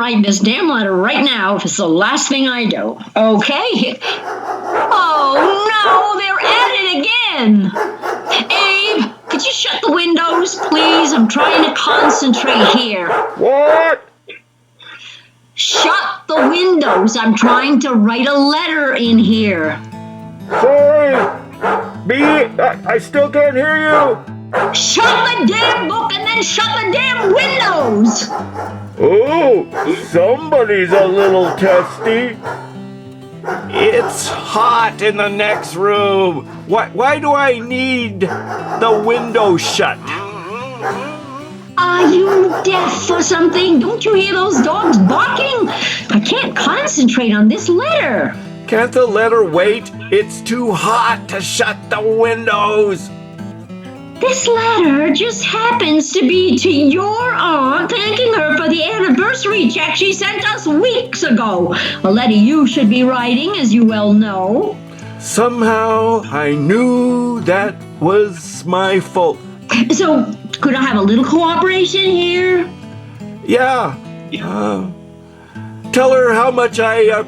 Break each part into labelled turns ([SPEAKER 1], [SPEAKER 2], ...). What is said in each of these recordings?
[SPEAKER 1] write this damn letter right now if it's the last thing I do. Okay? Oh, no, they're at it again. Abe, could you shut the windows, please? I'm trying to concentrate here.
[SPEAKER 2] What?
[SPEAKER 1] Shut the windows. I'm trying to write a letter in here.
[SPEAKER 2] Sorry. B, I still can't hear you.
[SPEAKER 1] Shut the damn book and then shut the damn windows.
[SPEAKER 2] Oh, somebody's a little testy.
[SPEAKER 3] It's hot in the next room. Why do I need the window shut?
[SPEAKER 1] Are you deaf or something? Don't you hear those dogs barking? I can't concentrate on this letter.
[SPEAKER 3] Can't the letter wait? It's too hot to shut the windows.
[SPEAKER 1] This letter just happens to be to your aunt, thanking her for the anniversary check she sent us weeks ago. A letter you should be writing, as you well know.
[SPEAKER 3] Somehow I knew that was my fault.
[SPEAKER 1] So, could I have a little cooperation here?
[SPEAKER 3] Yeah. Tell her how much I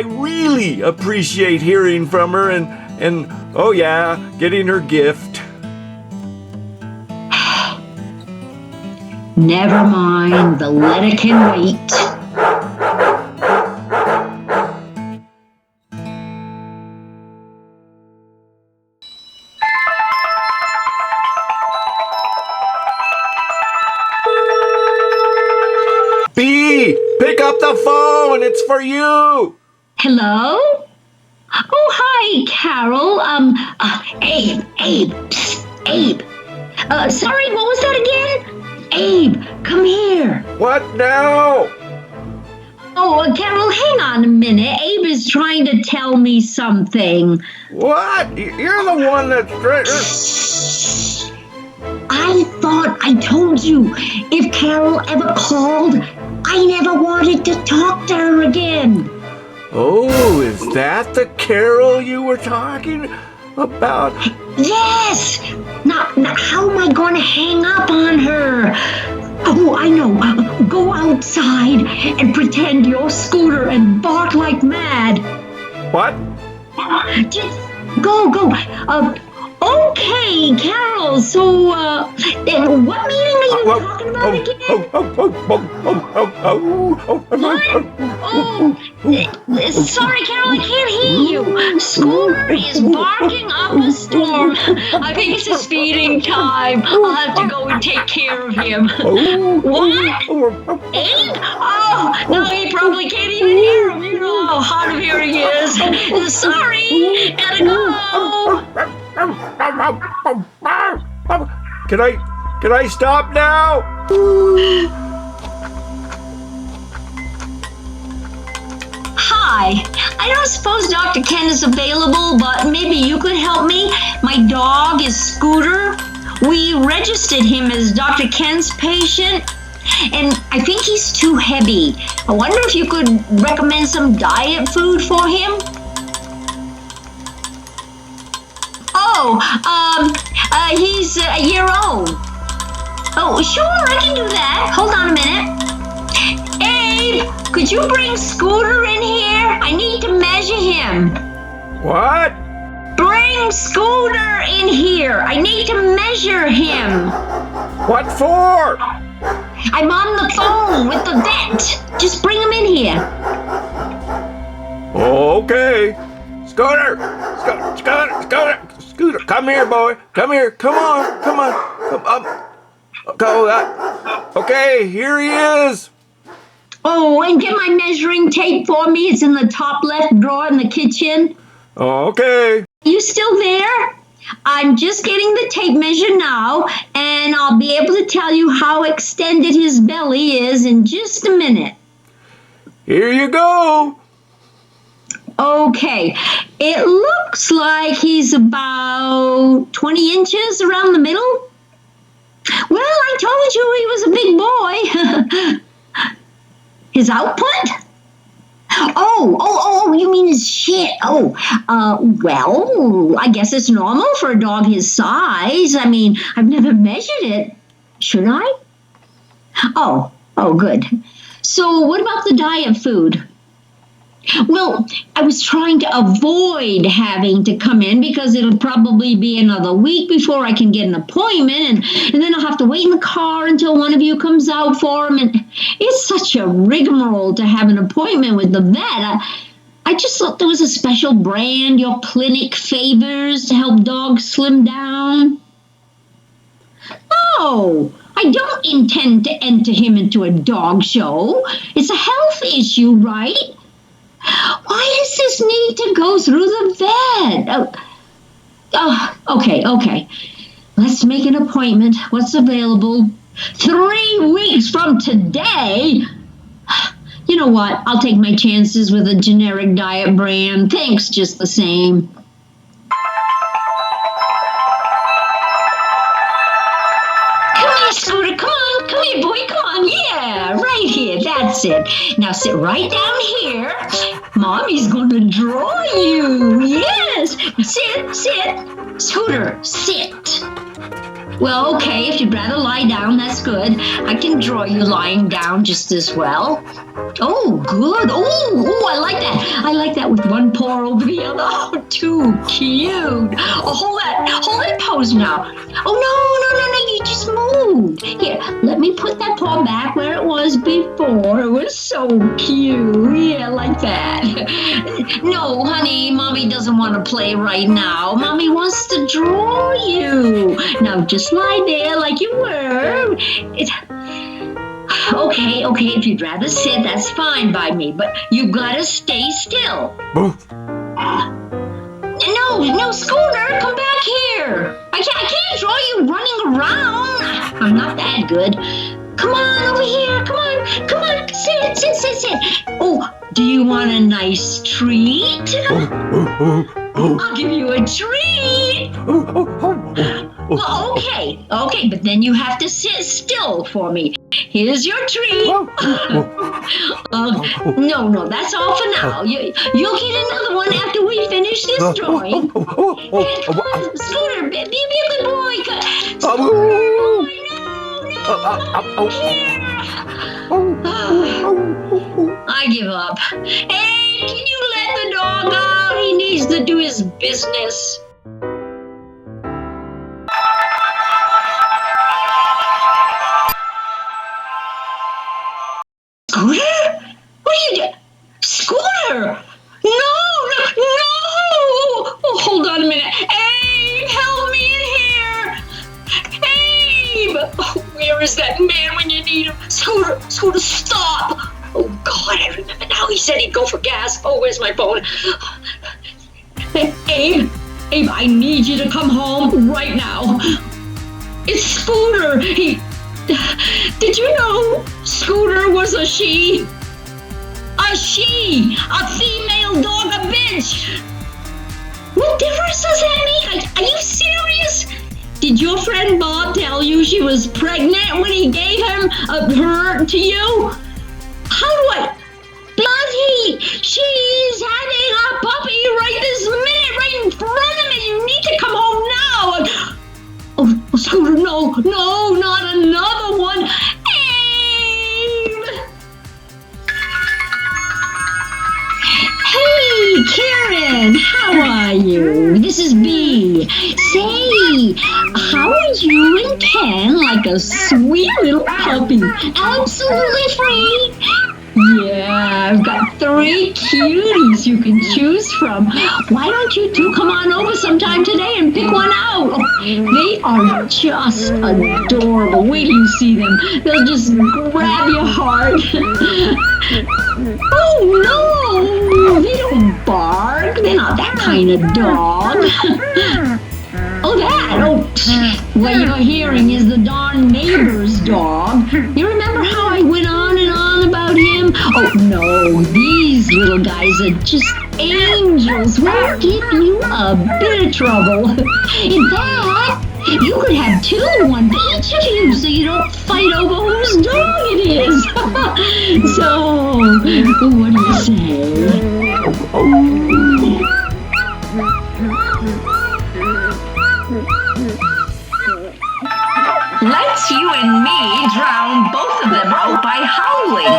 [SPEAKER 3] really appreciate hearing from her and oh yeah, getting her gift.
[SPEAKER 1] Never mind, the letter can wait.
[SPEAKER 3] B, pick up the phone, it's for you.
[SPEAKER 1] Hello? Oh, hi, Carol. Abe, psst, Abe. Sorry, what was that again? Abe, come here.
[SPEAKER 3] What now?
[SPEAKER 1] Oh, Carol, hang on a minute. Abe is trying to tell me something.
[SPEAKER 3] What? You're the one that's...
[SPEAKER 1] Shh. I thought I told you. If Carol ever called, I never wanted to talk to her again.
[SPEAKER 3] Oh, is that the Carol you were talking about?
[SPEAKER 1] Yes! Now, how am I going to hang up on her? Oh, I know. Go outside and pretend you're Scooter and bark like mad.
[SPEAKER 3] What?
[SPEAKER 1] Just go. Okay, Carol, so, what meeting are you talking about again? What? Sorry, Carol, I can't hear you. Scooter is barking up a storm. I think it's his feeding time. I'll have to go and take care of him. What? Abe? Oh, no, he probably can't even hear him. You know how hard of hearing he is. Sorry, gotta go.
[SPEAKER 3] Can I stop now?
[SPEAKER 1] Hi, I don't suppose Dr. Ken is available, but maybe you could help me. My dog is Scooter. We registered him as Dr. Ken's patient, and I think he's too heavy. I wonder if you could recommend some diet food for him? He's a year old. Oh, sure, I can do that. Hold on a minute. Abe, could you bring Scooter in here? I need to measure him.
[SPEAKER 3] What?
[SPEAKER 1] Bring Scooter in here. I need to measure him.
[SPEAKER 3] What for?
[SPEAKER 1] I'm on the phone with the vet. Just bring him in here.
[SPEAKER 3] Okay. Scooter, come here, boy. Come here. Come on. Go. Okay, here he is.
[SPEAKER 1] Oh, and get my measuring tape for me. It's in the top left drawer in the kitchen.
[SPEAKER 3] Okay.
[SPEAKER 1] You still there? I'm just getting the tape measure now, and I'll be able to tell you how extended his belly is in just a minute.
[SPEAKER 3] Here you go.
[SPEAKER 1] Okay, it looks like he's about 20 inches around the middle. Well, I told you he was a big boy. His output? Oh, you mean his shit. Well, I guess it's normal for a dog his size. I mean, I've never measured it. Should I? Oh, good. So what about the diet food? Well, I was trying to avoid having to come in because it'll probably be another week before I can get an appointment, and then I'll have to wait in the car until one of you comes out for him. And it's such a rigmarole to have an appointment with the vet. I just thought there was a special brand your clinic favors to help dogs slim down. No, I don't intend to enter him into a dog show. It's a health issue, right? Why does this need to go through the vet? Okay. Let's make an appointment. What's available? 3 weeks from today? You know what? I'll take my chances with a generic diet brand. Thanks just the same. Come here, Scooter. Come on. Come here, boy. Come on. Yeah, right here. That's it. Now sit right down here. Mommy's going to draw you. Yes. Sit. Scooter, sit. Well, okay, if you'd rather lie down, that's good. I can draw you lying down just as well. Oh, good. Oh, I like that. I like that with one paw over the other. Oh, too cute. Oh, hold that pose now. Oh, no, you just moved. Here, let me put that paw back where it was before. It was so cute. Yeah, like that. No, honey, Mommy doesn't want to play right now. Mommy wants to draw you. Now, just lie there like you were. Okay, if you'd rather sit, that's fine by me, but you gotta stay still. No, Scooter, come back here. I can't draw you running around. I'm not that good. Come on over here, come on, sit. Oh, do you want a nice treat? I'll give you a treat. Well, okay, but then you have to sit still for me. Here's your treat. No, that's all for now. You'll get another one after we finish this drawing. Come on, Scooter, be a good boy. I give up. Hey, can you let the dog out? He needs to do his business. Scooter? What are you doing? Scooter! No! Oh, hold on a minute. Abe, help me in here! Abe! Oh, where is that man when you need him? Scooter, stop! Oh, God, I remember now. He said he'd go for gas. Oh, where's my phone? Abe, I need you to come home right now. It's Scooter. Did you know Scooter was a she? A she! A female dog, a bitch! What difference does that make? Are you serious? Did your friend Bob tell you she was pregnant when he gave her to you? How do I? Bloody! She's having a puppy right this minute, right in front of me! You need to come home now! Oh, Scooter, no, not another one! Abe! Hey, Karen, how are you? This is B. Say, how are you and Ken like a sweet little puppy? Absolutely free. Yeah, I've got 3 cuties you can choose from. Why don't you two come on over sometime today and pick one out? They are just adorable. Wait till you see them. They'll just grab your heart. Oh, no! They don't bark. They're not that kind of dog. What you're hearing is the darn neighbor's dog. You remember how I went on and on about him? Oh, no, these little guys are just angels. Won't give you a bit of trouble. In fact, you could have 2, one for each of you, so you don't fight over whose dog it is. So, what do you say? Let's you and me drown both of them out by howling.